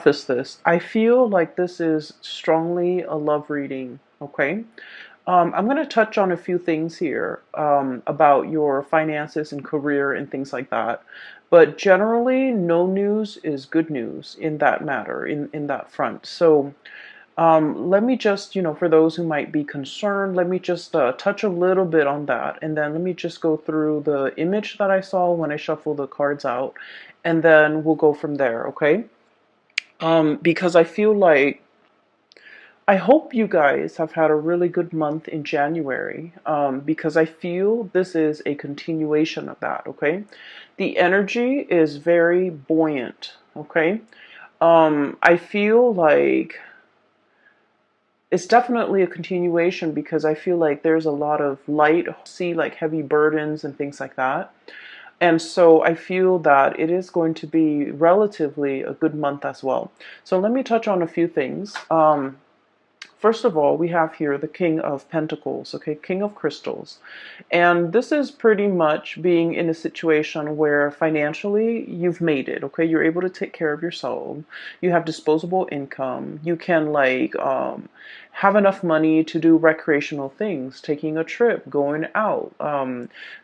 preface this. I feel like this is strongly a love reading, okay? I'm going to touch on a few things here about your finances and career and things like that. But generally, no news is good news in that matter, in that front. So let me just, for those who might be concerned, let me just touch a little bit on that. And then let me just go through the image that I saw when I shuffled the cards out. And then we'll go from there, okay? Because I feel like I hope you guys have had a really good month in January, because I feel this is a continuation of that, okay? The energy is very buoyant, okay? I feel like it's definitely a continuation because I feel like there's a lot of light, see like heavy burdens and things like that. And so I feel that it is going to be relatively a good month as well. So let me touch on a few things. First of all, we have here the King of Pentacles, okay, King of Crystals. And this is pretty much being in a situation where financially you've made it, okay? You're able to take care of yourself. You have disposable income. You can have enough money to do recreational things, taking a trip, going out,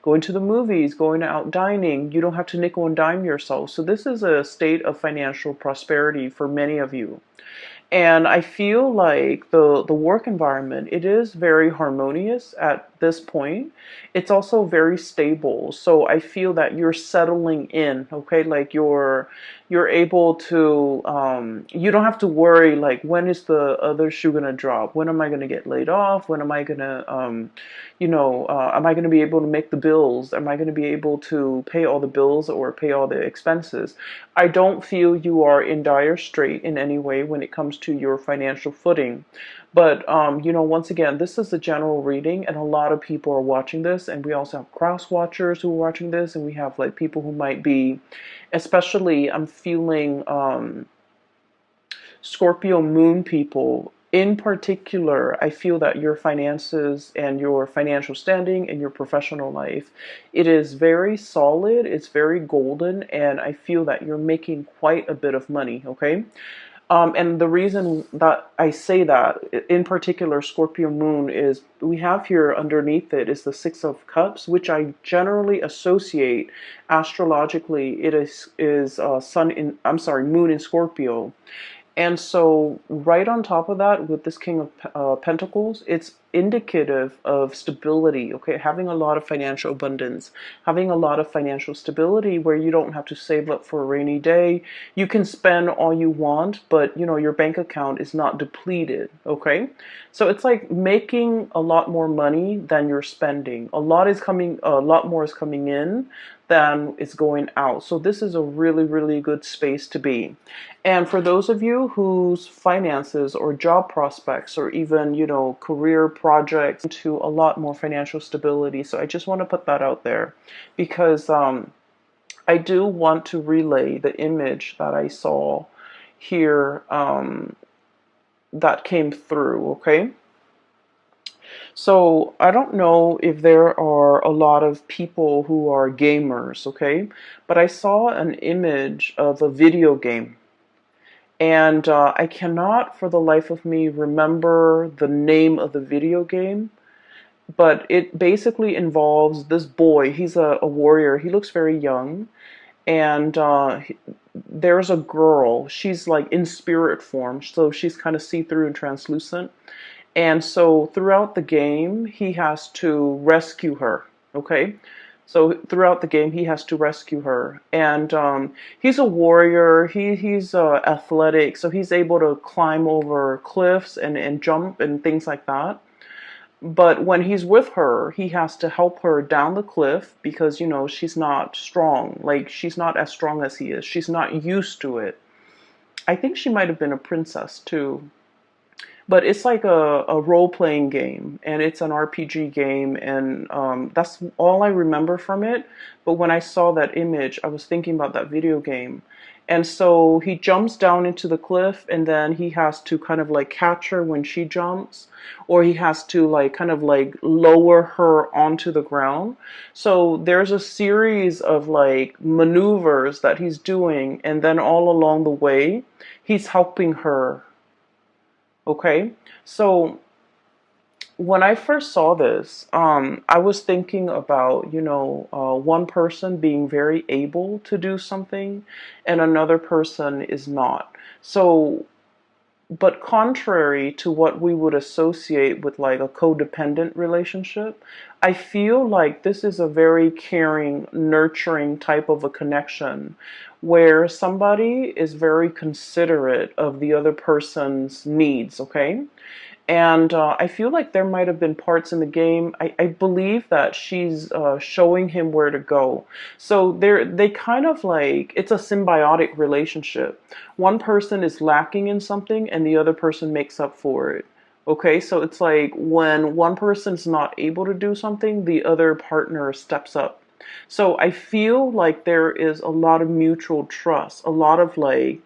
going to the movies, going out dining. You don't have to nickel and dime yourself. So this is a state of financial prosperity for many of you. And I feel like the work environment, it is very harmonious at this point. It's also very stable. So I feel that you're settling in, okay? Like you're able to you don't have to worry like when is the other shoe gonna drop? When am I gonna get laid off? When am I gonna am I gonna be able to make the bills? Am I gonna be able to pay all the bills or pay all the expenses? I don't feel you are in dire strait in any way when it comes to your financial footing. But, once again, this is a general reading, and a lot of people are watching this, and we also have cross watchers who are watching this, and we have like people who might be, especially, I'm feeling Scorpio moon people. In particular, I feel that your finances and your financial standing and your professional life, it is very solid, it's very golden, and I feel that you're making quite a bit of money, okay? And the reason that I say that, in particular, Scorpio moon, is we have here underneath it is the Six of Cups, which I generally associate astrologically. It is moon in Scorpio. And so, right on top of that, with this King of Pentacles, it's indicative of stability, okay? Having a lot of financial abundance, having a lot of financial stability where you don't have to save up for a rainy day. You can spend all you want, but, your bank account is not depleted, okay? So, it's like making a lot more money than you're spending. A lot more is coming in than is going out. So, this is a really, really good space to be. And for those of you whose finances or job prospects or even, career projects into a lot more financial stability. So I just want to put that out there because I do want to relay the image that I saw here that came through, okay? So I don't know if there are a lot of people who are gamers, okay? But I saw an image of a video game. And I cannot for the life of me remember the name of the video game, but it basically involves this boy. He's a warrior. He looks very young. And there's a girl. She's like in spirit form, so she's kind of see-through and translucent. And so throughout the game, he has to rescue her. Okay? So throughout the game, he has to rescue her, and he's a warrior. He's athletic, so he's able to climb over cliffs and jump and things like that. But when he's with her, he has to help her down the cliff because she's not strong. Like she's not as strong as he is. She's not used to it. I think she might have been a princess too. But it's like a role-playing game, and it's an RPG game, and that's all I remember from it. But when I saw that image, I was thinking about that video game, And so he jumps down into the cliff, and then he has to kind of like catch her when she jumps, or he has to like kind of like lower her onto the ground. So there's a series of like maneuvers that he's doing, and then all along the way, he's helping her. Okay. So when I first saw this, I was thinking about, one person being very able to do something and another person is not. So, but contrary to what we would associate with like a codependent relationship, I feel like this is a very caring, nurturing type of a connection where somebody is very considerate of the other person's needs, okay? And I feel like there might have been parts in the game. I believe that she's showing him where to go. So they kind of like, it's a symbiotic relationship. One person is lacking in something and the other person makes up for it. Okay, so it's like when one person's not able to do something, the other partner steps up. So I feel like there is a lot of mutual trust, a lot of like,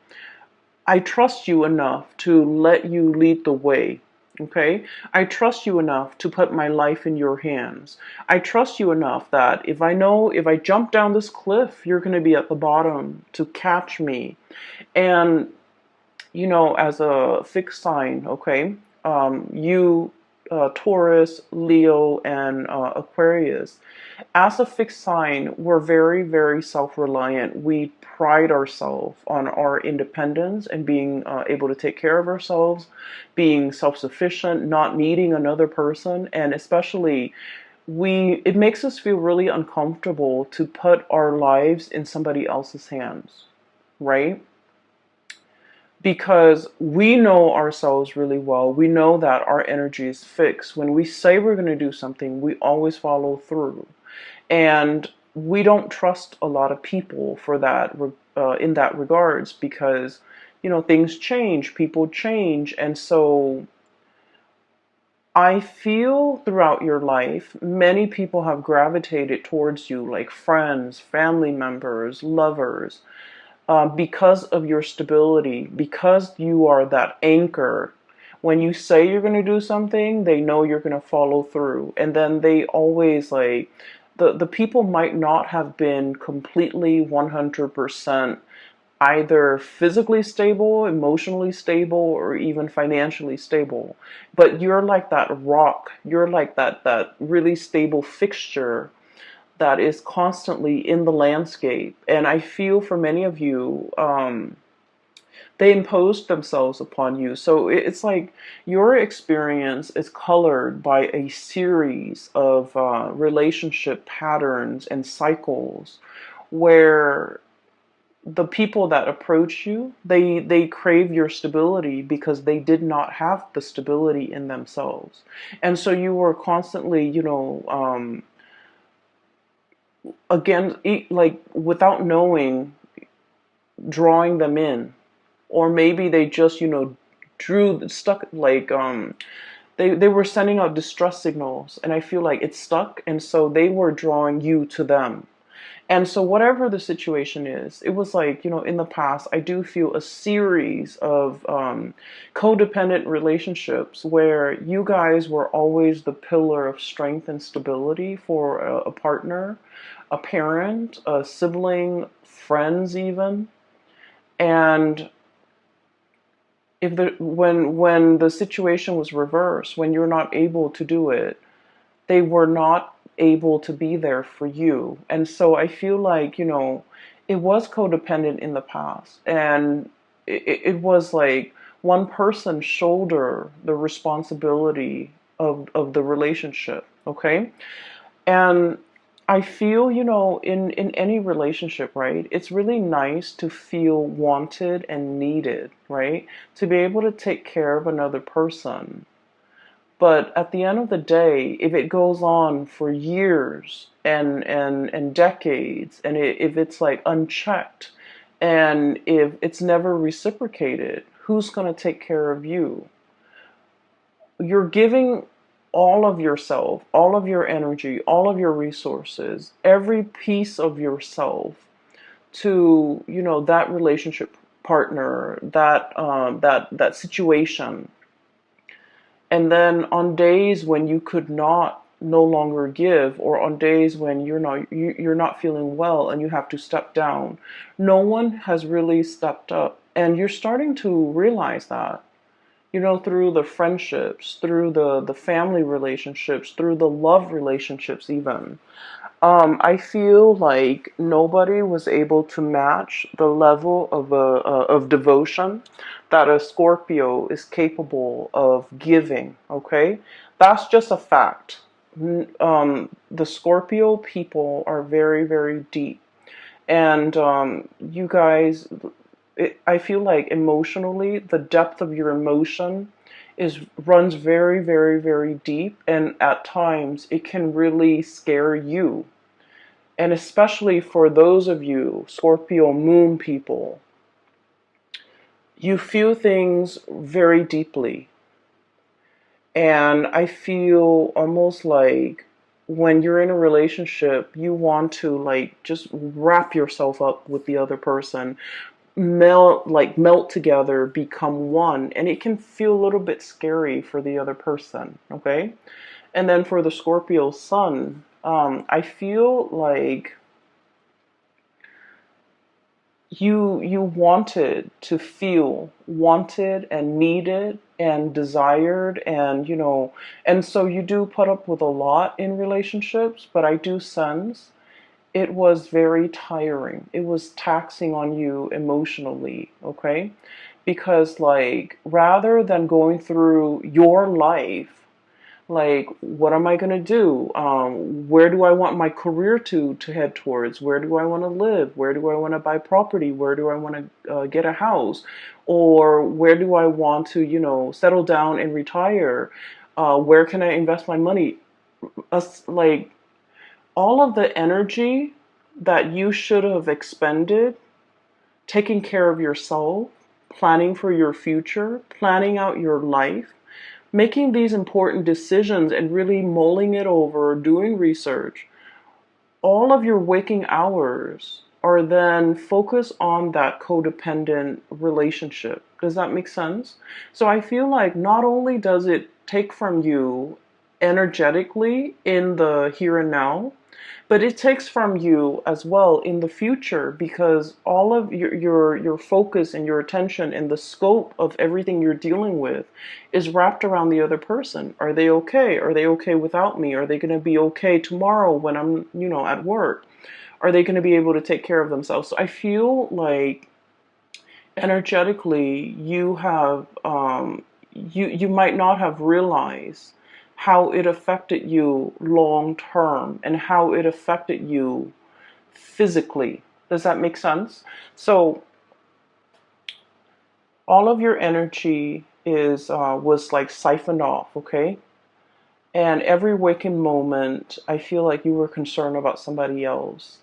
I trust you enough to let you lead the way. Okay? I trust you enough to put my life in your hands. I trust you enough that if I know if I jump down this cliff, you're going to be at the bottom to catch me. And, as a fixed sign, okay, you, Taurus, Leo, and Aquarius, as a fixed sign, we're very, very self-reliant. We pride ourselves on our independence and being able to take care of ourselves, being self-sufficient, not needing another person, and especially it makes us feel really uncomfortable to put our lives in somebody else's hands, right? Because we know ourselves really well. We know that our energy is fixed. When we say we're going to do something, we always follow through. And we don't trust a lot of people for that, in that regards, because things change, people change, and so I feel throughout your life many people have gravitated towards you, like friends, family members, lovers, because of your stability, because you are that anchor. When you say you're going to do something, they know you're going to follow through. And then they always like, the people might not have been completely 100% either physically stable, emotionally stable, or even financially stable. But you're like that rock. You're like that really stable fixture that is constantly in the landscape. And I feel for many of you, they imposed themselves upon you. So it's like your experience is colored by a series of relationship patterns and cycles where the people that approach you, they crave your stability because they did not have the stability in themselves. And so you were constantly, again, like without knowing, drawing them in. Or maybe they just, drew stuck like they were sending out distress signals, and I feel like it stuck, and so they were drawing you to them. And so whatever the situation is, it was like, in the past, I do feel a series of codependent relationships where you guys were always the pillar of strength and stability for a partner, a parent, a sibling, friends even. And if when the situation was reversed, when you're not able to do it, they were not able to be there for you. And so I feel like, it was codependent in the past. And it was like one person shoulder the responsibility of the relationship. Okay. And I feel, in any relationship, right, it's really nice to feel wanted and needed, right? To be able to take care of another person. But at the end of the day, if it goes on for years and decades, and if it's like unchecked, and if it's never reciprocated, who's going to take care of you? You're giving all of yourself, all of your energy, all of your resources, every piece of yourself to, that relationship partner, that situation. And then on days when you could not no longer give, or on days when you're not feeling well and you have to step down, no one has really stepped up. And you're starting to realize that, through the friendships, through the family relationships, through the love relationships even. I feel like nobody was able to match the level of devotion that a Scorpio is capable of giving. Okay, that's just a fact. The Scorpio people are very, very deep, and you guys, I feel like emotionally, the depth of your emotion runs very, very, very deep, and at times it can really scare you. And especially for those of you Scorpio moon people, you feel things very deeply. And I feel almost like when you're in a relationship, you want to like just wrap yourself up with the other person, melt together, become one. And it can feel a little bit scary for the other person, okay? And then for the Scorpio sun, I feel like you wanted to feel wanted and needed and desired, and and so you do put up with a lot in relationships, but I do sense it was very tiring. It was taxing on you emotionally, okay? Because like rather than going through your life, like what am I going to do, where do I want my career to head towards, where do I want to live, where do I want to buy property, where do I want to get a house, or where do I want to settle down and retire, where can I invest my money, like all of the energy that you should have expended taking care of yourself, planning for your future, planning out your life, making these important decisions and really mulling it over, doing research, all of your waking hours are then focused on that codependent relationship. Does that make sense? So I feel like not only does it take from you energetically in the here and now, but it takes from you as well in the future, because all of your focus and your attention and the scope of everything you're dealing with is wrapped around the other person. Are they okay? Are they okay without me? Are they going to be okay tomorrow when I'm at work? Are they going to be able to take care of themselves? So I feel like energetically you have you might not have realized how it affected you long term and how it affected you physically. Does that make sense? So all of your energy is was like siphoned off, okay? And every waking moment, I feel like you were concerned about somebody else.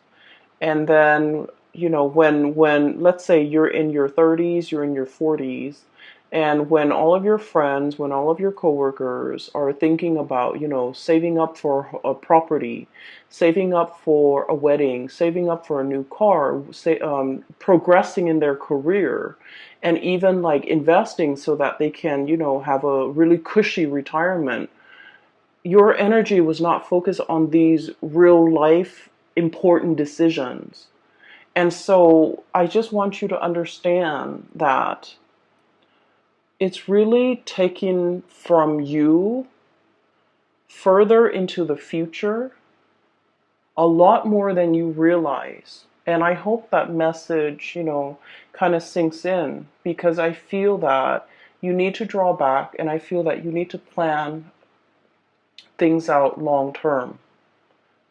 And then when let's say you're in your 30s, you're in your 40s, and when all of your friends, when all of your coworkers are thinking about saving up for a property, saving up for a wedding, saving up for a new car, progressing in their career, and even like investing so that they can have a really cushy retirement, your energy was not focused on these real life important decisions. And so I just want you to understand that it's really taking from you further into the future a lot more than you realize. And I hope that message, kind of sinks in, because I feel that you need to draw back, and I feel that you need to plan things out long term.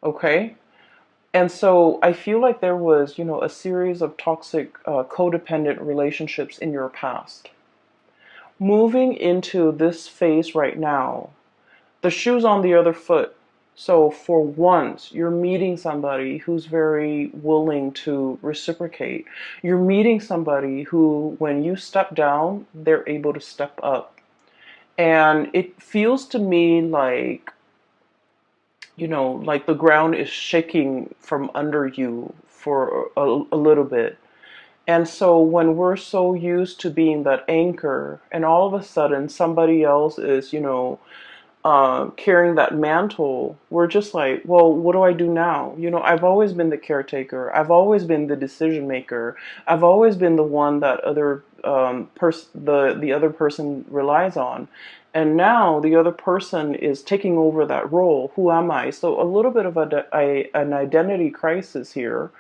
Okay? And so I feel like there was, a series of toxic, codependent relationships in your past. Moving into this phase right now, the shoe's on the other foot. So for once, you're meeting somebody who's very willing to reciprocate. You're meeting somebody who, when you step down, they're able to step up. And it feels to me like, like the ground is shaking from under you for a little bit. And so when we're so used to being that anchor, and all of a sudden somebody else is, carrying that mantle, we're just like, well, what do I do now? I've always been the caretaker. I've always been the decision maker. I've always been the one that the other person relies on. And now the other person is taking over that role. Who am I? So a little bit of an identity crisis here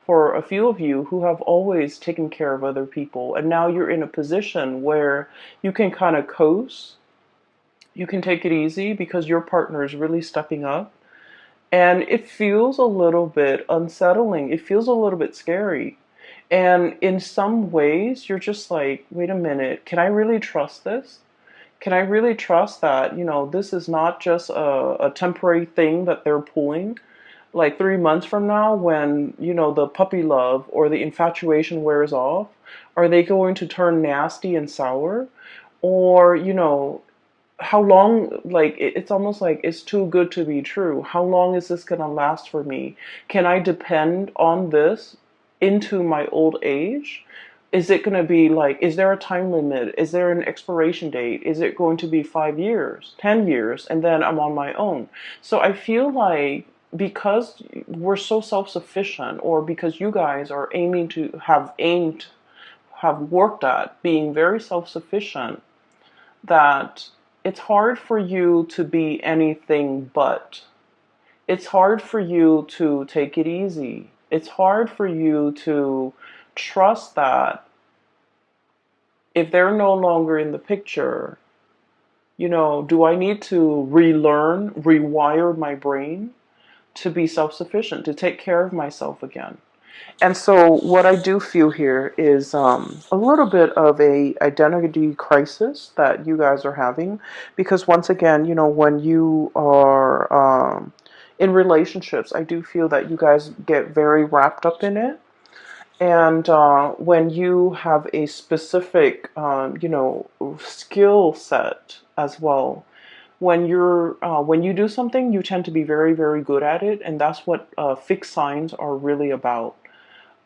for a few of you who have always taken care of other people. And now you're in a position where you can kind of coast. You can take it easy because your partner is really stepping up. And it feels a little bit unsettling. It feels a little bit scary. And in some ways, you're just like, wait a minute, can I really trust this? Can I really trust that, this is not just a temporary thing that they're pulling? Like 3 months from now, when, the puppy love or the infatuation wears off, are they going to turn nasty and sour? Or, how long, like, it's almost like it's too good to be true. How long is this going to last for me? Can I depend on this into my old age? Is it going to be like, is there a time limit? Is there an expiration date? Is it going to be 5 years, 10 years, and then I'm on my own? So I feel like because we're so self-sufficient, or because you guys are have worked at being very self-sufficient, that it's hard for you to be anything but. It's hard for you to take it easy. It's hard for you to trust that if they're no longer in the picture, do I need to relearn, rewire my brain to be self-sufficient, to take care of myself again? And so what I do feel here is a little bit of a identity crisis that you guys are having, because once again, when you are in relationships, I do feel that you guys get very wrapped up in it. And when you have a specific, skill set as well, when you do something, you tend to be very, very good at it, and that's what fixed signs are really about.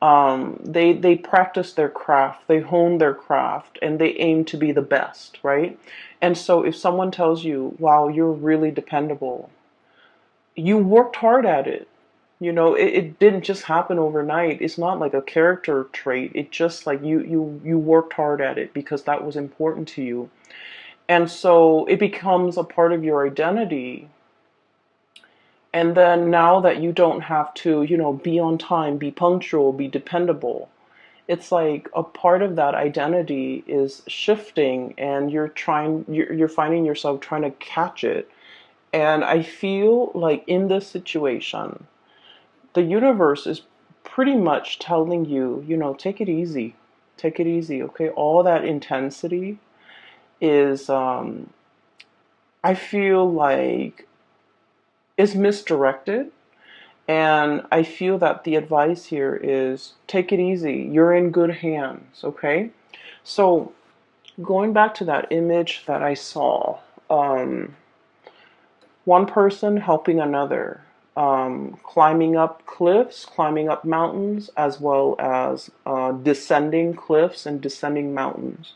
They practice their craft, they hone their craft, and they aim to be the best, right? And so if someone tells you, wow, you're really dependable, you worked hard at it. It didn't just happen overnight. It's not like a character trait. It's just like you worked hard at it because that was important to you. And so it becomes a part of your identity. And then now that you don't have to, be on time, be punctual, be dependable, it's like a part of that identity is shifting, and you're finding yourself trying to catch it. And I feel like in this situation, the universe is pretty much telling you, take it easy. Take it easy, okay? All that intensity is, I feel like, is misdirected. And I feel that the advice here is take it easy. You're in good hands, okay? So going back to that image that I saw, one person helping another, climbing up cliffs, climbing up mountains, as well as descending cliffs and descending mountains.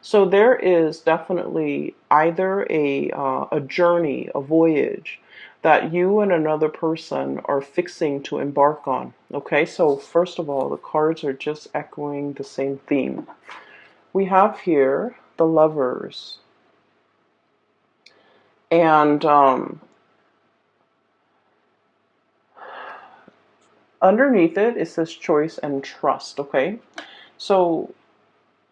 So there is definitely either a journey, a voyage that you and another person are fixing to embark on. Okay, so first of all, the cards are just echoing the same theme. We have here the Lovers. And underneath it says choice and trust, okay? So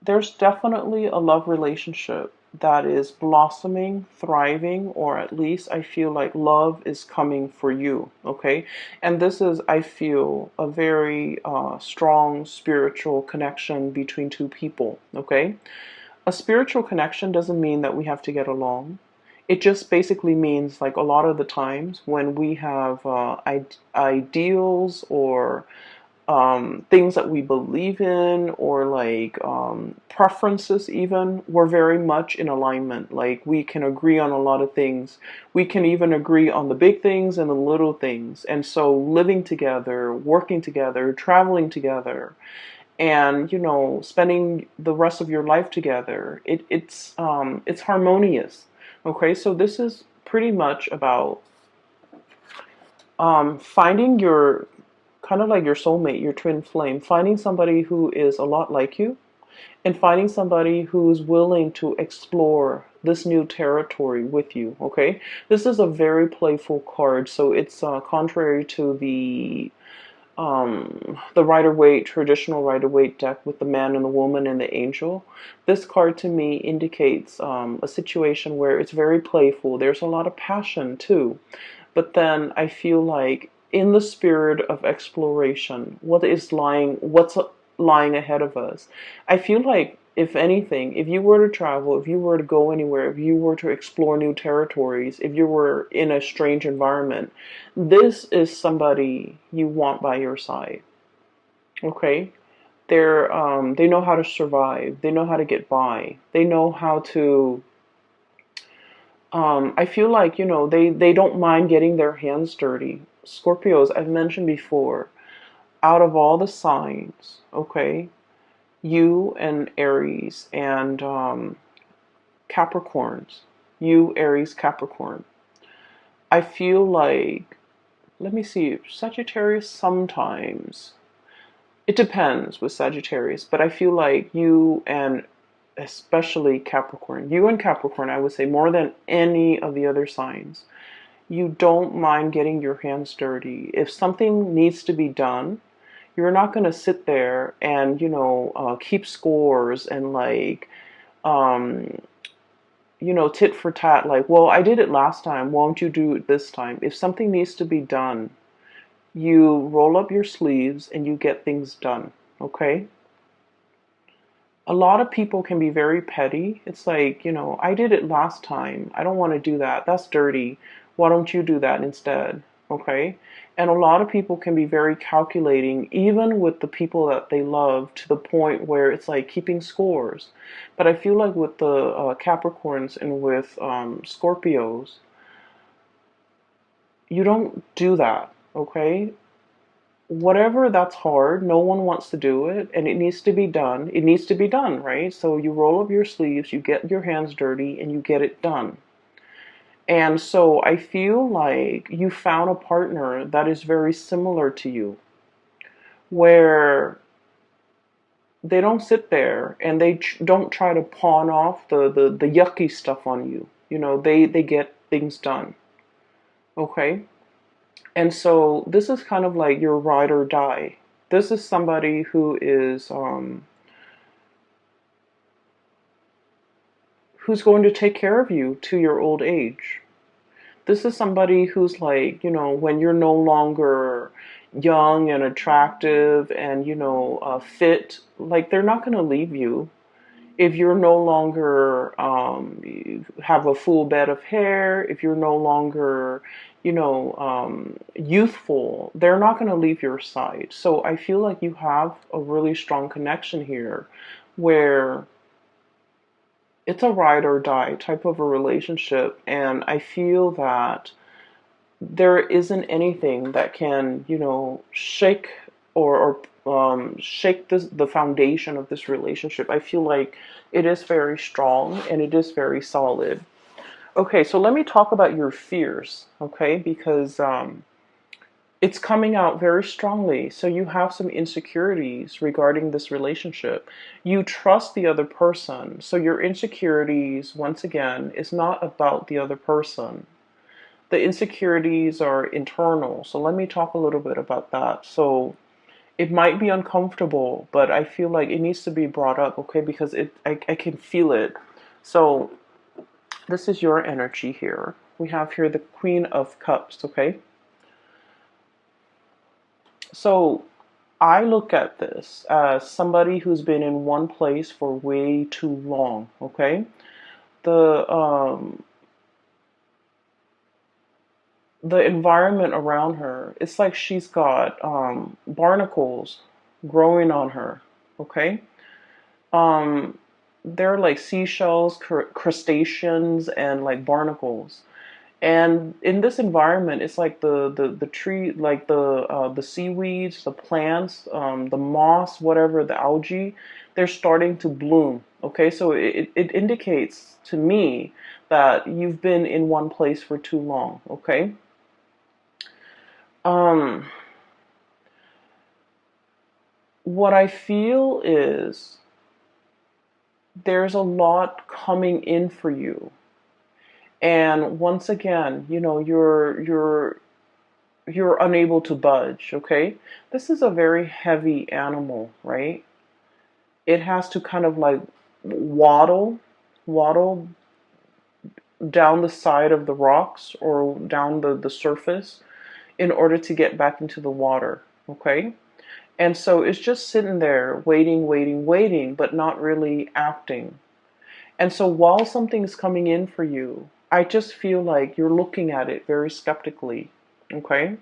there's definitely a love relationship that is blossoming, thriving, or at least I feel like love is coming for you, okay? And this is, I feel, a very strong spiritual connection between two people, okay? A spiritual connection doesn't mean that we have to get along. It just basically means, like, a lot of the times when we have ideals or things that we believe in, or like preferences even, we're very much in alignment. Like we can agree on a lot of things. We can even agree on the big things and the little things. And so living together, working together, traveling together, and spending the rest of your life together, it's harmonious. Okay, so this is pretty much about finding your kind of like your soulmate, your twin flame, finding somebody who is a lot like you, and finding somebody who's willing to explore this new territory with you. Okay, this is a very playful card, so it's contrary to the Rider-Waite, traditional Rider-Waite deck with the man and the woman and the angel. This card to me indicates a situation where it's very playful. There's a lot of passion too. But then I feel like in the spirit of exploration, what's lying ahead of us, I feel like if anything, if you were to travel, if you were to go anywhere, if you were to explore new territories, if you were in a strange environment, this is somebody you want by your side. Okay? They know how to survive. They know how to get by. They know how to I feel like, they don't mind getting their hands dirty. Scorpios, I've mentioned before, out of all the signs, okay, you and Aries and Capricorns, you, Aries, Capricorn, I feel like, let me see, Sagittarius sometimes. It depends with Sagittarius, but I feel like you and especially Capricorn, you and Capricorn, I would say more than any of the other signs, you don't mind getting your hands dirty. If something needs to be done, you're not going to sit there and, keep scores and like, um, tit for tat, like, well, I did it last time, won't you do it this time? If something needs to be done, you roll up your sleeves and you get things done, okay? A lot of people can be very petty. It's like, I did it last time. I don't want to do that. That's dirty. Why don't you do that instead? Okay? And a lot of people can be very calculating, even with the people that they love, to the point where it's like keeping scores. But I feel like with the Capricorns and with Scorpios, you don't do that. Okay? Whatever that's hard, no one wants to do it, and it needs to be done. It needs to be done, right? So you roll up your sleeves, you get your hands dirty, and you get it done. And so I feel like you found a partner that is very similar to you, where they don't sit there and they don't try to pawn off the yucky stuff on you. They get things done. Okay? And so this is kind of like your ride or die. This is somebody who is who's going to take care of you to your old age. This is somebody who's like, when you're no longer young and attractive and, fit, like they're not going to leave you. If you're no longer you have a full bed of hair, if you're no longer, youthful, they're not going to leave your side. So I feel like you have a really strong connection here where it's a ride or die type of a relationship. And I feel that there isn't anything that can, shake or shake the foundation of this relationship. I feel like it is very strong and it is very solid. Okay, so let me talk about your fears, okay? Because it's coming out very strongly. So you have some insecurities regarding this relationship. You trust the other person. So your insecurities, once again, is not about the other person. The insecurities are internal. So let me talk a little bit about that. So it might be uncomfortable, but I feel like it needs to be brought up, okay? Because I can feel it. So this is your energy here. We have here the Queen of Cups, okay? So I look at this as somebody who's been in one place for way too long, okay? The the environment around her, it's like she's got barnacles growing on her. Okay. Um, they're like seashells, crustaceans, and like barnacles. And in this environment, it's like the tree, like the seaweeds, the plants, the moss, whatever, the algae, they're starting to bloom. Okay, so it indicates to me that you've been in one place for too long. Okay. Um, what I feel is there's a lot coming in for you. And once again, you're unable to budge, okay? This is a very heavy animal, right? It has to kind of like waddle down the side of the rocks or down the surface in order to get back into the water, okay? And so it's just sitting there waiting, but not really acting. And so while something's coming in for you, I just feel like you're looking at it very skeptically, okay?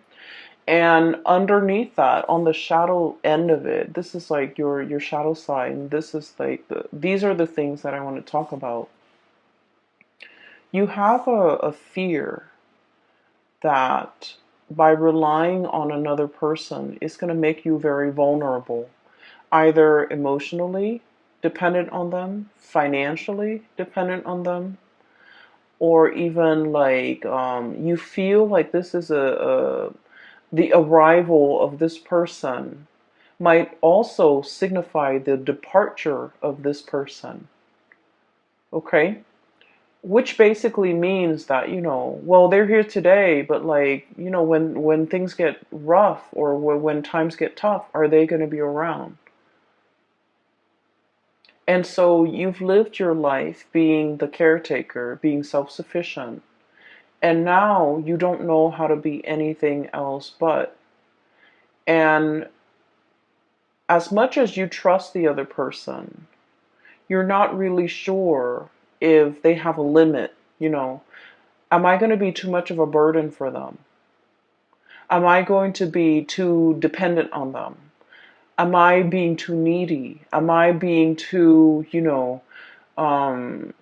And underneath that, on the shadow end of it, this is like your shadow side. This is like these are the things that I want to talk about. You have a fear that by relying on another person is going to make you very vulnerable, either emotionally dependent on them, financially dependent on them, or even like you feel like this is a the arrival of this person might also signify the departure of this person. Okay? Which basically means that, well, they're here today, but like, when things get rough or when times get tough, are they going to be around? And so you've lived your life being the caretaker, being self-sufficient, and now you don't know how to be anything else but. And as much as you trust the other person, you're not really sure if they have a limit. Am I going to be too much of a burden for them? Am I going to be too dependent on them? Am I being too needy? Am I being too, um,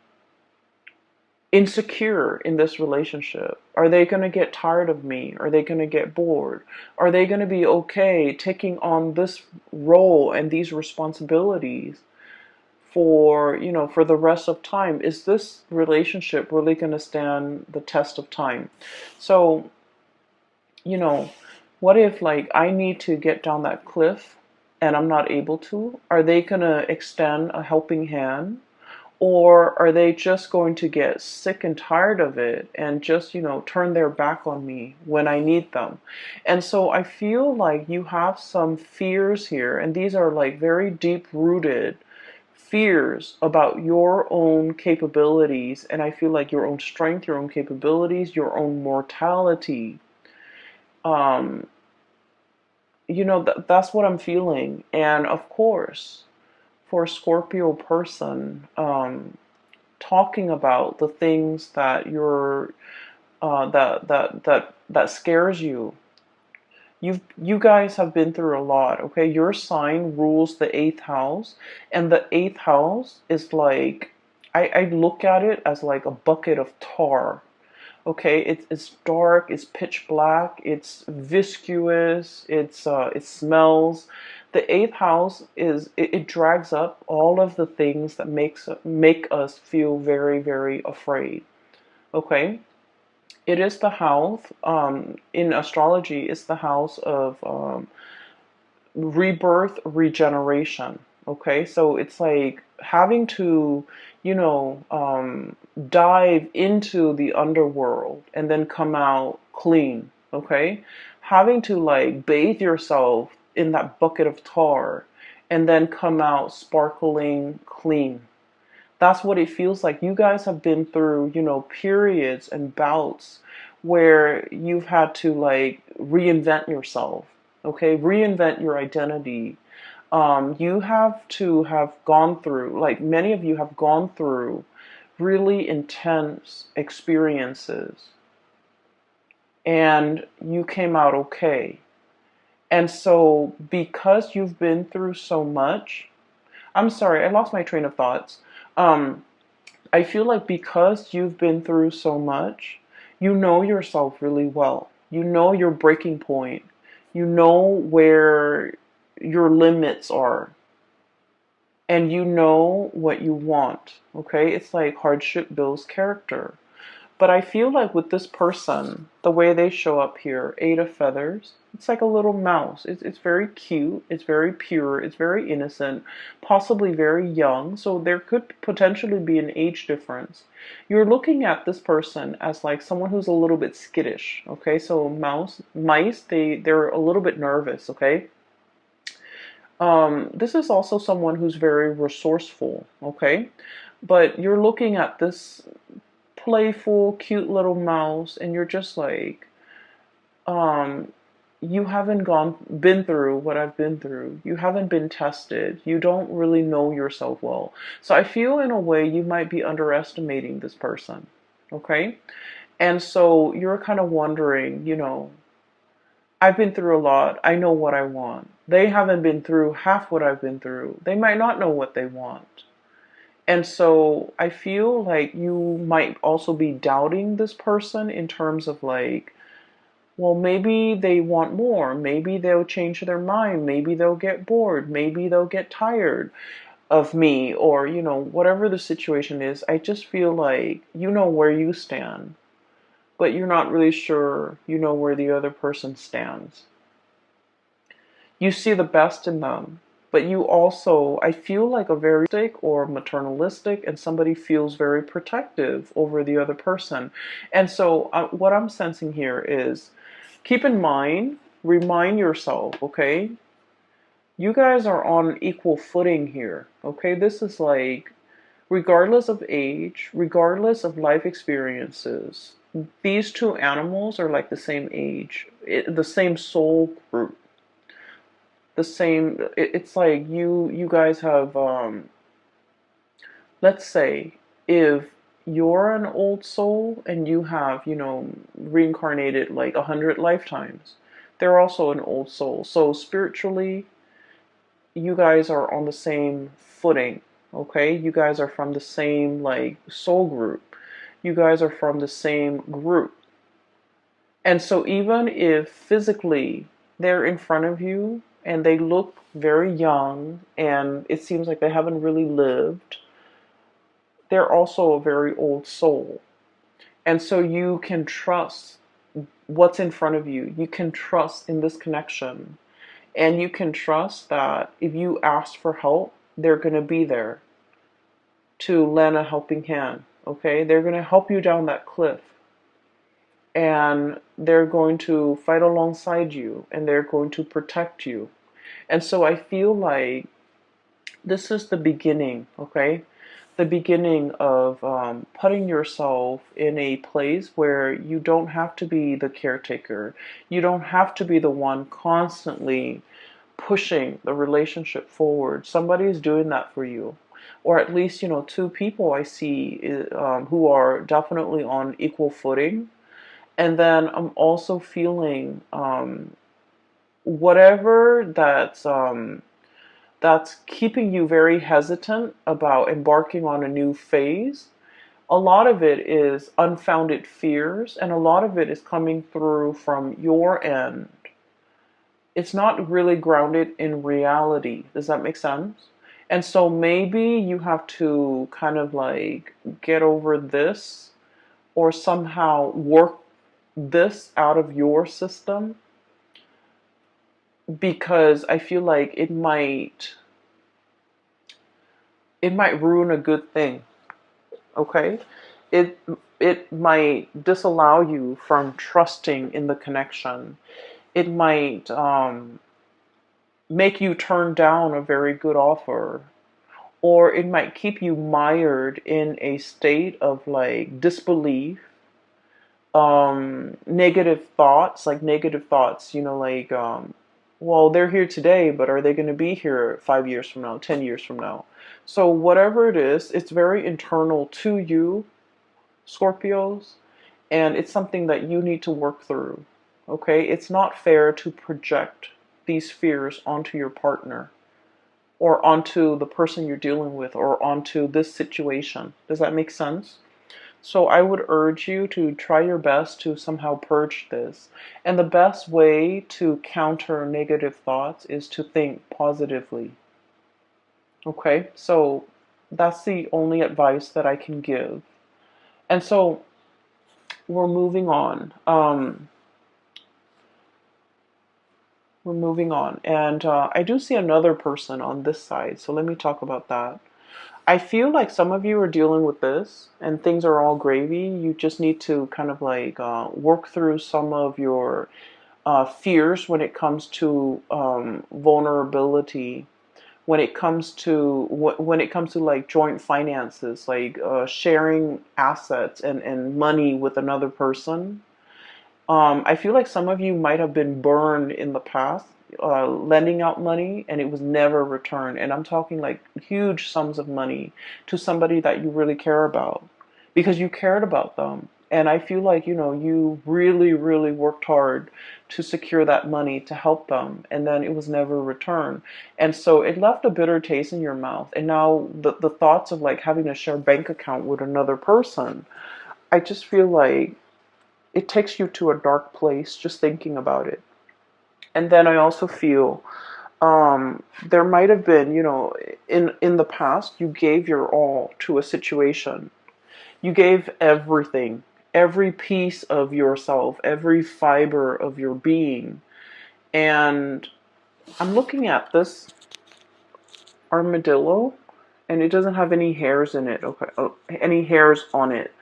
insecure in this relationship? Are they going to get tired of me? Are they going to get bored? Are they going to be okay taking on this role and these responsibilities for the rest of time? Is this relationship really going to stand the test of time? So, you know, what if like I need to get down that cliff and I'm not able to? Are they going to extend a helping hand? Or are they just going to get sick and tired of it and just, turn their back on me when I need them? And so I feel like you have some fears here, and these are like very deep rooted fears about your own capabilities. And I feel like your own strength, your own capabilities, your own mortality. Um, that's what I'm feeling. And of course, for a Scorpio person, talking about the things that you're that scares you. You guys have been through a lot, okay? Your sign rules the eighth house, and the eighth house is like I look at it as like a bucket of tar. Okay, it's dark, it's pitch black, it's viscous, it smells. The eighth house it drags up all of the things that make us feel very, very afraid. Okay, it is the house in astrology. It's the house of rebirth, regeneration. Okay, so it's like having to, dive into the underworld and then come out clean. Okay, having to like bathe yourself in that bucket of tar and then come out sparkling clean. That's what it feels like. You guys have been through, periods and bouts where you've had to like reinvent yourself, okay? Reinvent your identity. You have to have gone through, like many of you have gone through really intense experiences and you came out okay. And so, because you've been through so much, I'm sorry, I lost my train of thoughts. Um, I feel like because you've been through so much, you know yourself really well. You know your breaking point. You know where your limits are. And you know what you want. Okay? It's like hardship builds character. But I feel like with this person, the way they show up here, Eight of Feathers, it's like a little mouse. It's very cute. It's very pure. It's very innocent, possibly very young. So there could potentially be an age difference. You're looking at this person as like someone who's a little bit skittish. Okay, so mice, they're a little bit nervous. Okay. This is also someone who's very resourceful. Okay, but you're looking at this playful, cute little mouse, and you're just like, um, you haven't been through what I've been through. You haven't been tested. You don't really know yourself well. So I feel in a way you might be underestimating this person. Okay? And so you're kind of wondering, I've been through a lot. I know what I want. They haven't been through half what I've been through. They might not know what they want. And so I feel like you might also be doubting this person in terms of like, well, maybe they want more. Maybe they'll change their mind. Maybe they'll get bored. Maybe they'll get tired of me, or, whatever the situation is. I just feel like you know where you stand, but you're not really sure you know where the other person stands. You see the best in them, but you also, I feel like a very or maternalistic, and somebody feels very protective over the other person. And so what I'm sensing here is, keep in mind, remind yourself, okay, you guys are on equal footing here. Okay, this is like, regardless of age, regardless of life experiences, these two animals are like the same age, the same soul group, the same. It's like you guys have, let's say, if you're an old soul and you have, reincarnated like 100 lifetimes, they're also an old soul. So spiritually, you guys are on the same footing. Okay, you guys are from the same like soul group. You guys are from the same group. And so even if physically they're in front of you and they look very young and it seems like they haven't really lived, they're also a very old soul. And so you can trust what's in front of you. You can trust in this connection. And you can trust that if you ask for help, they're going to be there to lend a helping hand. Okay? They're going to help you down that cliff. And they're going to fight alongside you. And they're going to protect you. And so I feel like this is the beginning, okay? The beginning of putting yourself in a place where you don't have to be the caretaker. You don't have to be the one constantly pushing the relationship forward. Somebody is doing that for you. Or at least, two people I see who are definitely on equal footing. And then I'm also feeling whatever that's keeping you very hesitant about embarking on a new phase. A lot of it is unfounded fears, and a lot of it is coming through from your end. It's not really grounded in reality. Does that make sense? And so maybe you have to kind of like get over this, or somehow work this out of your system, because I feel like it might ruin a good thing. Okay? It it might disallow you from trusting in the connection. It might make you turn down a very good offer, or it might keep you mired in a state of like disbelief, negative thoughts, like, well, they're here today, but are they going to be here 5 years from now, 10 years from now? So whatever it is, it's very internal to you, Scorpios, and it's something that you need to work through. Okay, it's not fair to project these fears onto your partner or onto the person you're dealing with or onto this situation. Does that make sense? So I would urge you to try your best to somehow purge this. And the best way to counter negative thoughts is to think positively. Okay, so that's the only advice that I can give. And so we're moving on. We're moving on. And I do see another person on this side. So let me talk about that. I feel like some of you are dealing with this and things are all gravy. You just need to kind of like work through some of your fears when it comes to vulnerability, when it comes to when it comes to like joint finances, like sharing assets and money with another person. I feel like some of you might have been burned in the past, lending out money and it was never returned. And I'm talking like huge sums of money to somebody that you really care about because you cared about them. And I feel like, you really, really worked hard to secure that money to help them. And then it was never returned. And so it left a bitter taste in your mouth. And now the thoughts of like having to share bank account with another person, I just feel like it takes you to a dark place just thinking about it. And then I also feel there might have been, in the past, you gave your all to a situation. You gave everything, every piece of yourself, every fiber of your being. And I'm looking at this armadillo, and it doesn't have any hairs in it. Okay, any hairs on it.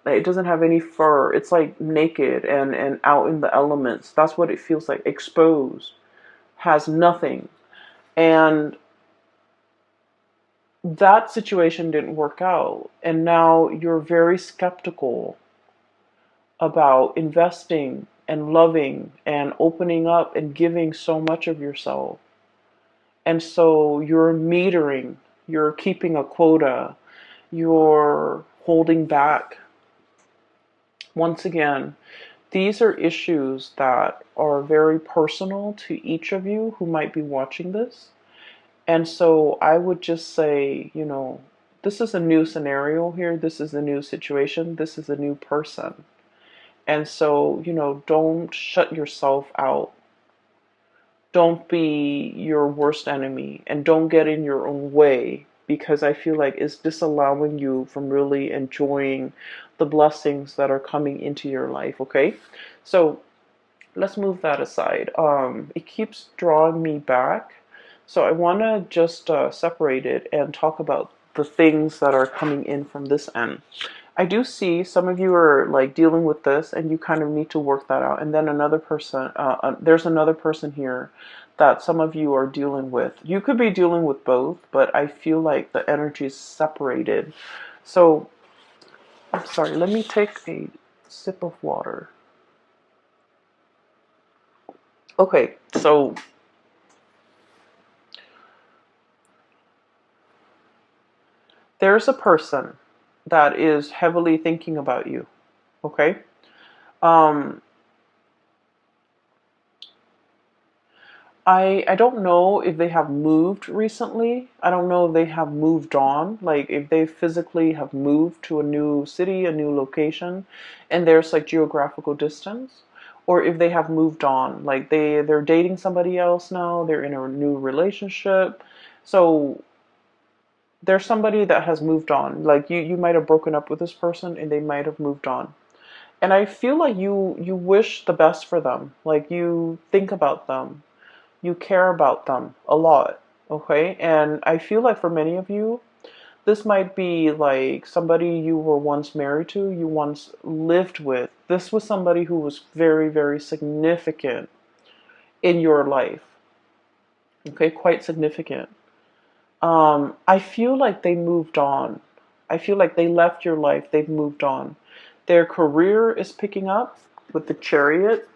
It doesn't have any fur. It's like naked and out in the elements. That's what it feels like. Exposed. Has nothing. And that situation didn't work out. And now you're very skeptical about investing and loving and opening up and giving so much of yourself. And so you're metering. You're keeping a quota. You're holding back. Once again, these are issues that are very personal to each of you who might be watching this. And so I would just say, this is a new scenario here. This is a new situation. This is a new person. And so, don't shut yourself out. Don't be your worst enemy and don't get in your own way because I feel like it's disallowing you from really enjoying the blessings that are coming into your life, okay? So let's move that aside. It keeps drawing me back. So I want to just separate it and talk about the things that are coming in from this end. I do see some of you are like dealing with this and you kind of need to work that out. And then another person, there's another person here that some of you are dealing with. You could be dealing with both, but I feel like the energy is separated. So, I'm sorry, let me take a sip of water. Okay, so there's a person that is heavily thinking about you, okay? Um, I don't know if they have moved recently. I don't know if they have moved on, like if they physically have moved to a new city, a new location, and there's like geographical distance, or if they have moved on, like they're dating somebody else now, they're in a new relationship. So there's somebody that has moved on. Like you might have broken up with this person and they might have moved on. And I feel like you wish the best for them. Like you think about them. You care about them a lot. Okay? And I feel like for many of you, this might be like somebody you were once married to, you once lived with. This was somebody who was very, very significant in your life. Okay, quite significant. I feel like they moved on. I feel like they left your life. They've moved on. Their career is picking up with the Chariot.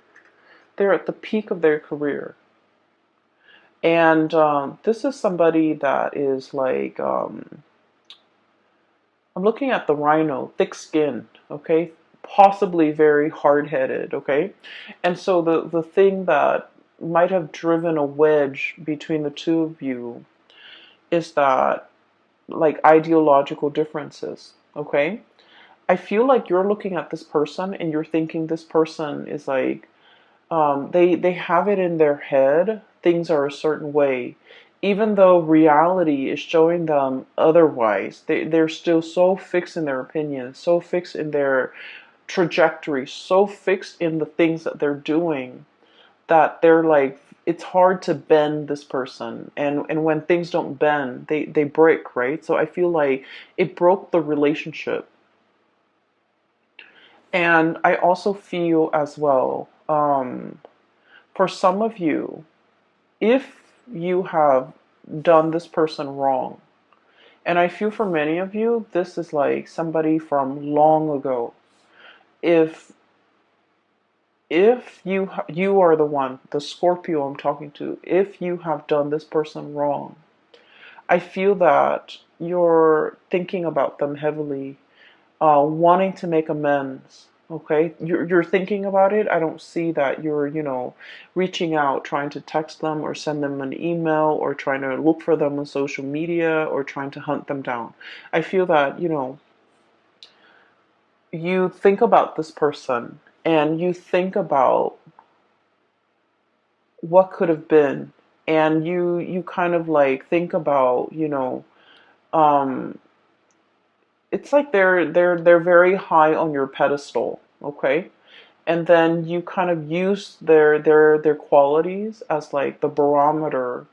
They're at the peak of their career. And this is somebody that is like, I'm looking at the rhino, thick skinned, okay? possibly very hard-headed, okay? And so the thing that might have driven a wedge between the two of you is that, like, ideological differences, okay? I feel like you're looking at this person and you're thinking this person is like, they have it in their head things are a certain way, even though reality is showing them otherwise. They're still so fixed in their opinions, so fixed in their trajectory, so fixed in the things that they're doing, that they're like, it's hard to bend this person. And when things don't bend, they break, right? So I feel like it broke the relationship. And I also feel as well, for some of you, if you have done this person wrong, and I feel for many of you, this is like somebody from long ago. If you are the one, the Scorpio I'm talking to, if you have done this person wrong, I feel that you're thinking about them heavily, wanting to make amends. Okay, you're thinking about it. I don't see that you're, reaching out, trying to text them or send them an email or trying to look for them on social media or trying to hunt them down. I feel that, you think about this person and you think about what could have been, and you kind of like think about, um, it's like they're very high on your pedestal, okay? And then you kind of use their qualities as like the barometer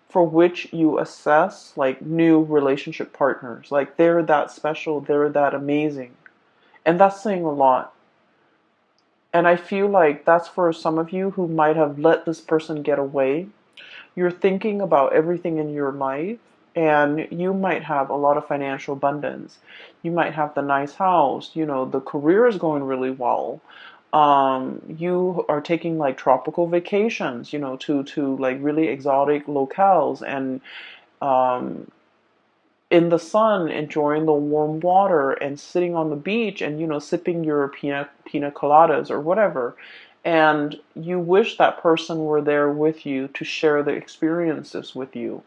for which you assess like new relationship partners. Like they're that special, they're that amazing. And that's saying a lot. And I feel like that's for some of you who might have let this person get away. You're thinking about everything in your life, and you might have a lot of financial abundance. You might have the nice house, the career is going really well. You are taking like tropical vacations, to like really exotic locales, and um, in the sun, enjoying the warm water and sitting on the beach and, sipping your pina coladas or whatever. And you wish that person were there with you to share the experiences with you.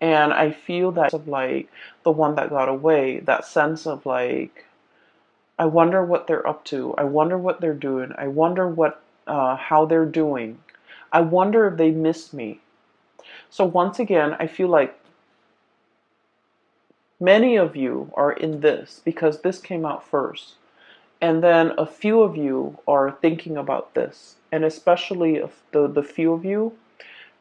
And I feel that of like the one that got away, that sense of like, I wonder what they're up to. I wonder what they're doing. I wonder how they're doing. I wonder if they miss me. So once again, I feel like many of you are in this because this came out first. And then a few of you are thinking about this. And especially if the few of you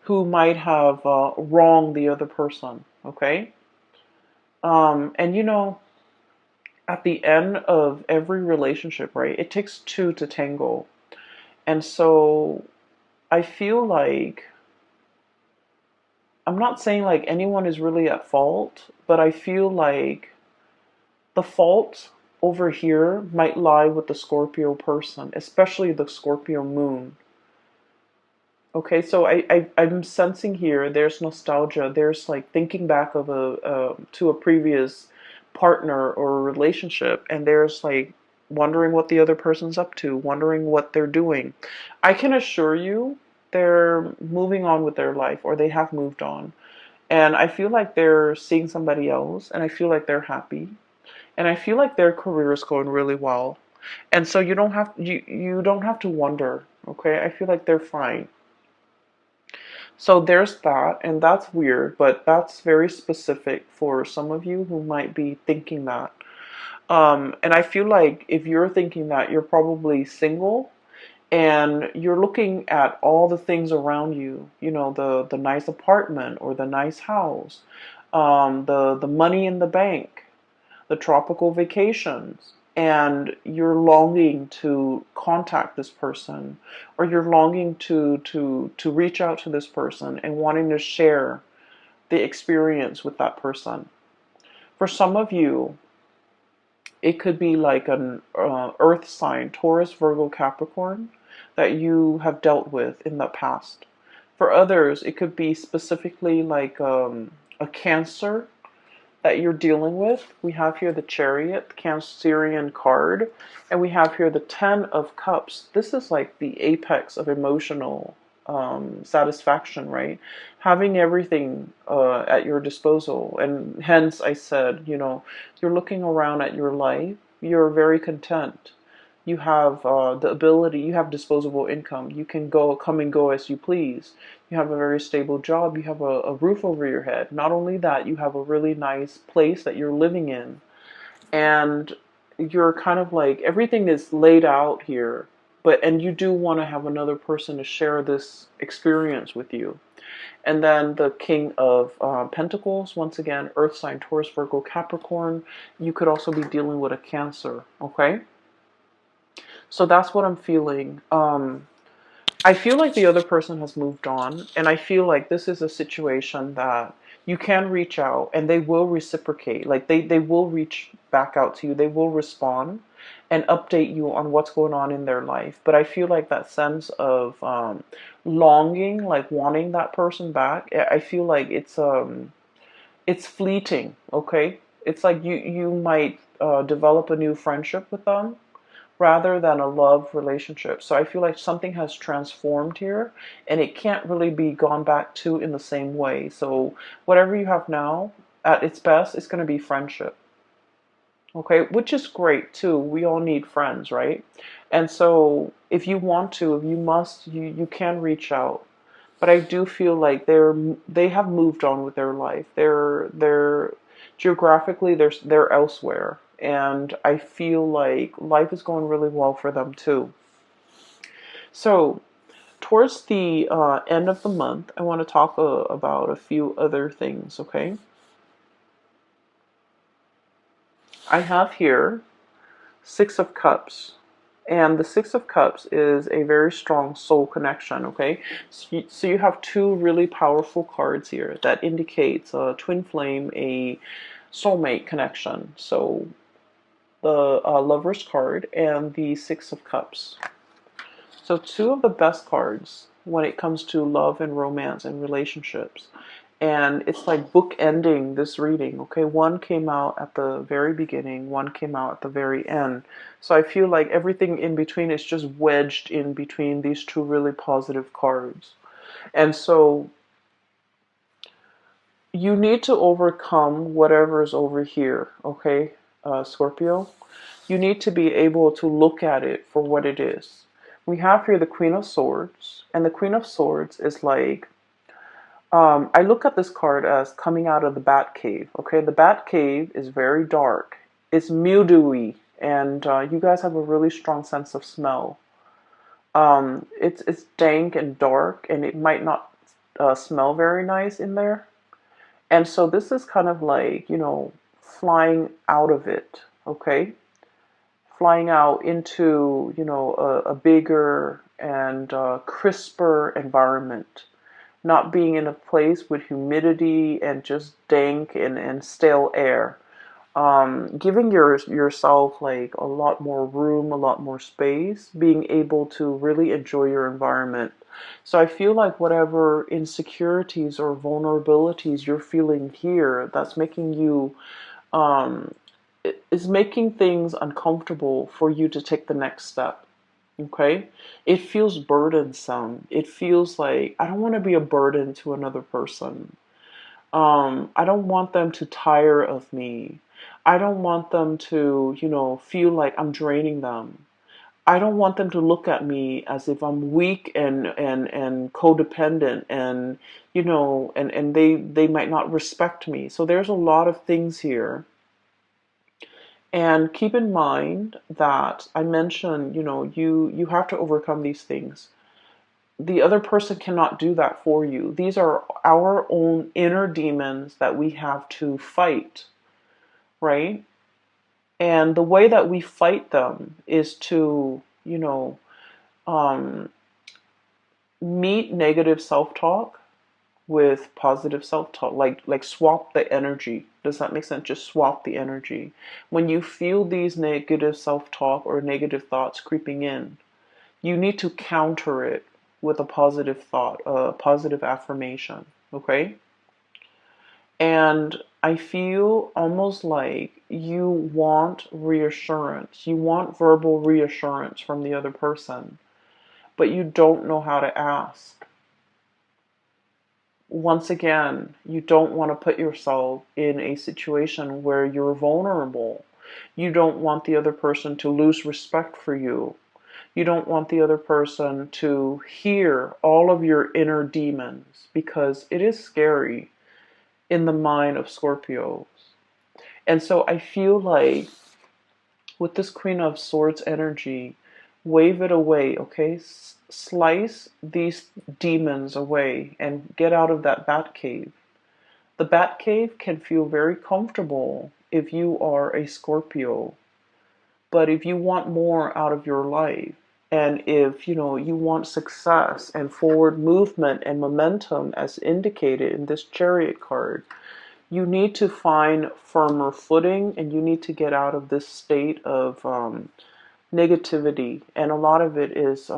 who might have wronged the other person. Okay? And at the end of every relationship, right, it takes two to tango. And so I feel like, I'm not saying like anyone is really at fault, but I feel like the fault over here might lie with the Scorpio person, especially the Scorpio moon. Okay, so I'm sensing here there's nostalgia. There's like thinking back of to a previous partner or relationship, and there's like wondering what the other person's up to, wondering what they're doing. I can assure you they're moving on with their life, or they have moved on. And I feel like they're seeing somebody else, and I feel like they're happy. And I feel like their career is going really well. And so you don't have to wonder, okay? I feel like they're fine. So there's that, and that's weird, but that's very specific for some of you who might be thinking that. And I feel like if you're thinking that, you're probably single and you're looking at all the things around you, the nice apartment or the nice house, the money in the bank, the tropical vacations, and you're longing to contact this person, or you're longing to reach out to this person and wanting to share the experience with that person. For some of you, it could be like an earth sign, Taurus, Virgo, Capricorn, that you have dealt with in the past. For others, it could be specifically like a Cancer, that you're dealing with. We have here the Chariot, the Cancerian card, and we have here the Ten of Cups. This is like the apex of emotional satisfaction, right? Having everything at your disposal. And hence I said, you're looking around at your life, you're very content. You have the ability, you have disposable income. You can come and go as you please. You have a very stable job. You have a roof over your head. Not only that, you have a really nice place that you're living in. And you're kind of like, everything is laid out here. And you do want to have another person to share this experience with you. And then the King of Pentacles, once again, Earth sign, Taurus, Virgo, Capricorn. You could also be dealing with a Cancer, okay? So that's what I'm feeling. I feel like the other person has moved on, and I feel like this is a situation that you can reach out and they will reciprocate. Like they will reach back out to you, they will respond and update you on what's going on in their life. But I feel like that sense of longing, like wanting that person back, I feel like it's fleeting, okay? It's like you might develop a new friendship with them rather than a love relationship. So I feel like something has transformed here and it can't really be gone back to in the same way. So whatever you have now, at its best, it's going to be friendship. Okay, which is great too. We all need friends, right? And so if you want to, if you must, you can reach out. But I do feel like they have moved on with their life. They're geographically they're elsewhere, and I feel like life is going really well for them too. So towards the end of the month, I want to talk about a few other things. Okay, I have here Six of Cups. And the Six of Cups is a very strong soul connection, okay? So you have two really powerful cards here that indicates a twin flame, a soulmate connection. So the Lover's card and the Six of Cups. So two of the best cards when it comes to love and romance and relationships. And it's like bookending this reading, okay? One came out at the very beginning, one came out at the very end. So I feel like everything in between is just wedged in between these two really positive cards. And so you need to overcome whatever is over here, okay, Scorpio? You need to be able to look at it for what it is. We have here the Queen of Swords, and the Queen of Swords is like, I look at this card as coming out of the Bat Cave. Okay, the Bat Cave is very dark. It's mildewy, and you guys have a really strong sense of smell. It's dank and dark, and it might not smell very nice in there. And so this is kind of like, flying out of it. Okay, flying out into a bigger and crisper environment, not being in a place with humidity and just dank and stale air. Giving yourself like a lot more room, a lot more space, being able to really enjoy your environment. So I feel like whatever insecurities or vulnerabilities you're feeling here, that's making you, is making things uncomfortable for you to take the next step. Okay? It feels burdensome. It feels like I don't want to be a burden to another person. I don't want them to tire of me. I don't want them to, feel like I'm draining them. I don't want them to look at me as if I'm weak and codependent and and they might not respect me. So there's a lot of things here. And keep in mind that I mentioned, you have to overcome these things. The other person cannot do that for you. These are our own inner demons that we have to fight, right? And the way that we fight them is to, um, meet negative self-talk with positive self-talk, like swap the energy. Does that make sense? Just swap the energy. When you feel these negative self-talk or negative thoughts creeping in, you need to counter it with a positive thought, a positive affirmation, okay? And I feel almost like you want reassurance. You want verbal reassurance from the other person, but you don't know how to ask. Once again, you don't want to put yourself in a situation where you're vulnerable. You don't want the other person to lose respect for you. You don't want the other person to hear all of your inner demons, because it is scary in the mind of Scorpios. And so I feel like with this Queen of Swords energy, wave it away, okay? Slice these demons away and get out of that bat cave. The bat cave can feel very comfortable if you are a Scorpio, but if you want more out of your life, and if you want success and forward movement and momentum as indicated in this Chariot card, you need to find firmer footing, and you need to get out of this state of negativity. And a lot of it is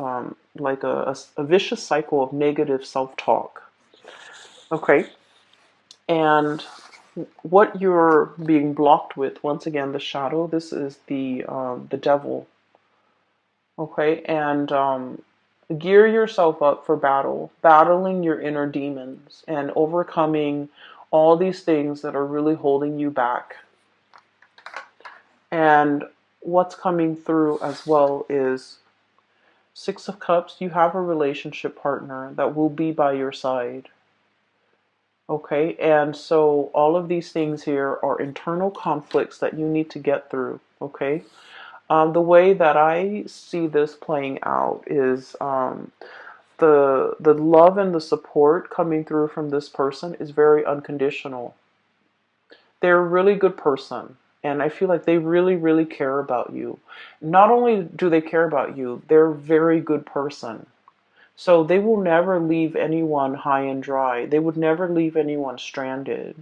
like a vicious cycle of negative self-talk. Okay? And what you're being blocked with, once again, the shadow, this is the devil. Okay? And gear yourself up for battle, battling your inner demons and overcoming all these things that are really holding you back. And what's coming through as well is Six of Cups. You have a relationship partner that will be by your side. Okay, and so all of these things here are internal conflicts that you need to get through. Okay, the way that I see this playing out is the love and the support coming through from this person is very unconditional. They're a really good person, and I feel like they really, really care about you. Not only do they care about you, they're a very good person. So they will never leave anyone high and dry. They would never leave anyone stranded.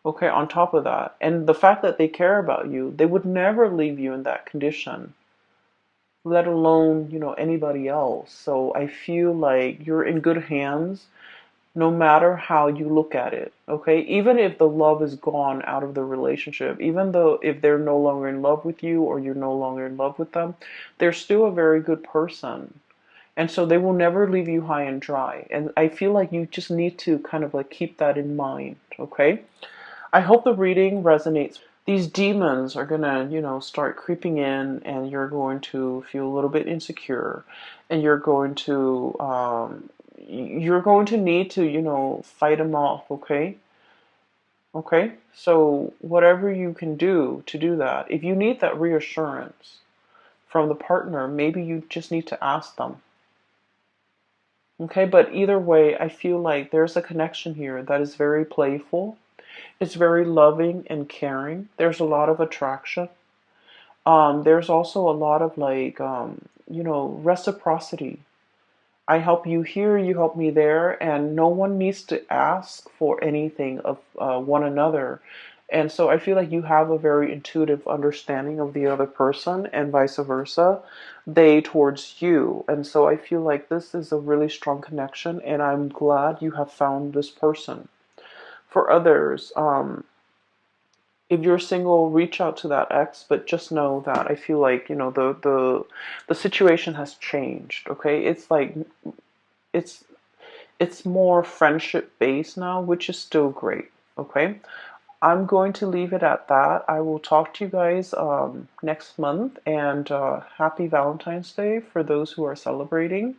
Okay, on top of that. And the fact that they care about you, they would never leave you in that condition, let alone, anybody else. So I feel like you're in good hands no matter how you look at it. Okay, even if the love is gone out of the relationship, even though if they're no longer in love with you or you're no longer in love with them, they're still a very good person. And so they will never leave you high and dry. And I feel like you just need to kind of like keep that in mind. Okay, I hope the reading resonates. These demons are gonna, start creeping in, and you're going to feel a little bit insecure, and you're going to need to, fight them off. Okay. Okay. So whatever you can do to do that, if you need that reassurance from the partner, maybe you just need to ask them. Okay. But either way, I feel like there's a connection here that is very playful. It's very loving and caring. There's a lot of attraction. There's also a lot of like, reciprocity. I help you here, you help me there, and no one needs to ask for anything of one another. And so I feel like you have a very intuitive understanding of the other person, and vice versa, they towards you. And so I feel like this is a really strong connection, and I'm glad you have found this person. For others, if you're single, reach out to that ex, but just know that I feel like, the situation has changed. Okay, it's like it's it's more friendship based now, which is still great. Okay, I'm going to leave it at that. I will talk to you guys next month, and happy Valentine's Day for those who are celebrating.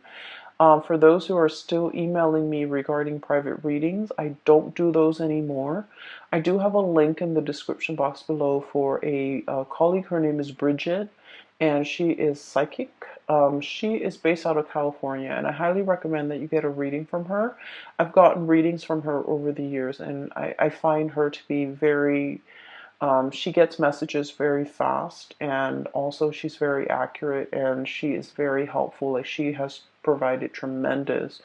For those who are still emailing me regarding private readings, I don't do those anymore. I do have a link in the description box below for a colleague. Her name is Bridget, and she is psychic. She is based out of California, and I highly recommend that you get a reading from her. I've gotten readings from her over the years, and I find her to be very she gets messages very fast, and also she's very accurate, and she is very helpful. Like, she has provided tremendous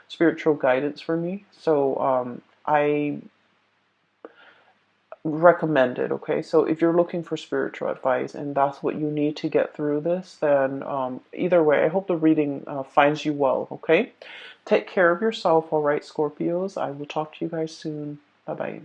spiritual guidance for me. So I recommend it. Okay, so if you're looking for spiritual advice and that's what you need to get through this, then either way, I hope the reading finds you well. Okay, take care of yourself. All right, Scorpios, I will talk to you guys soon. Bye bye.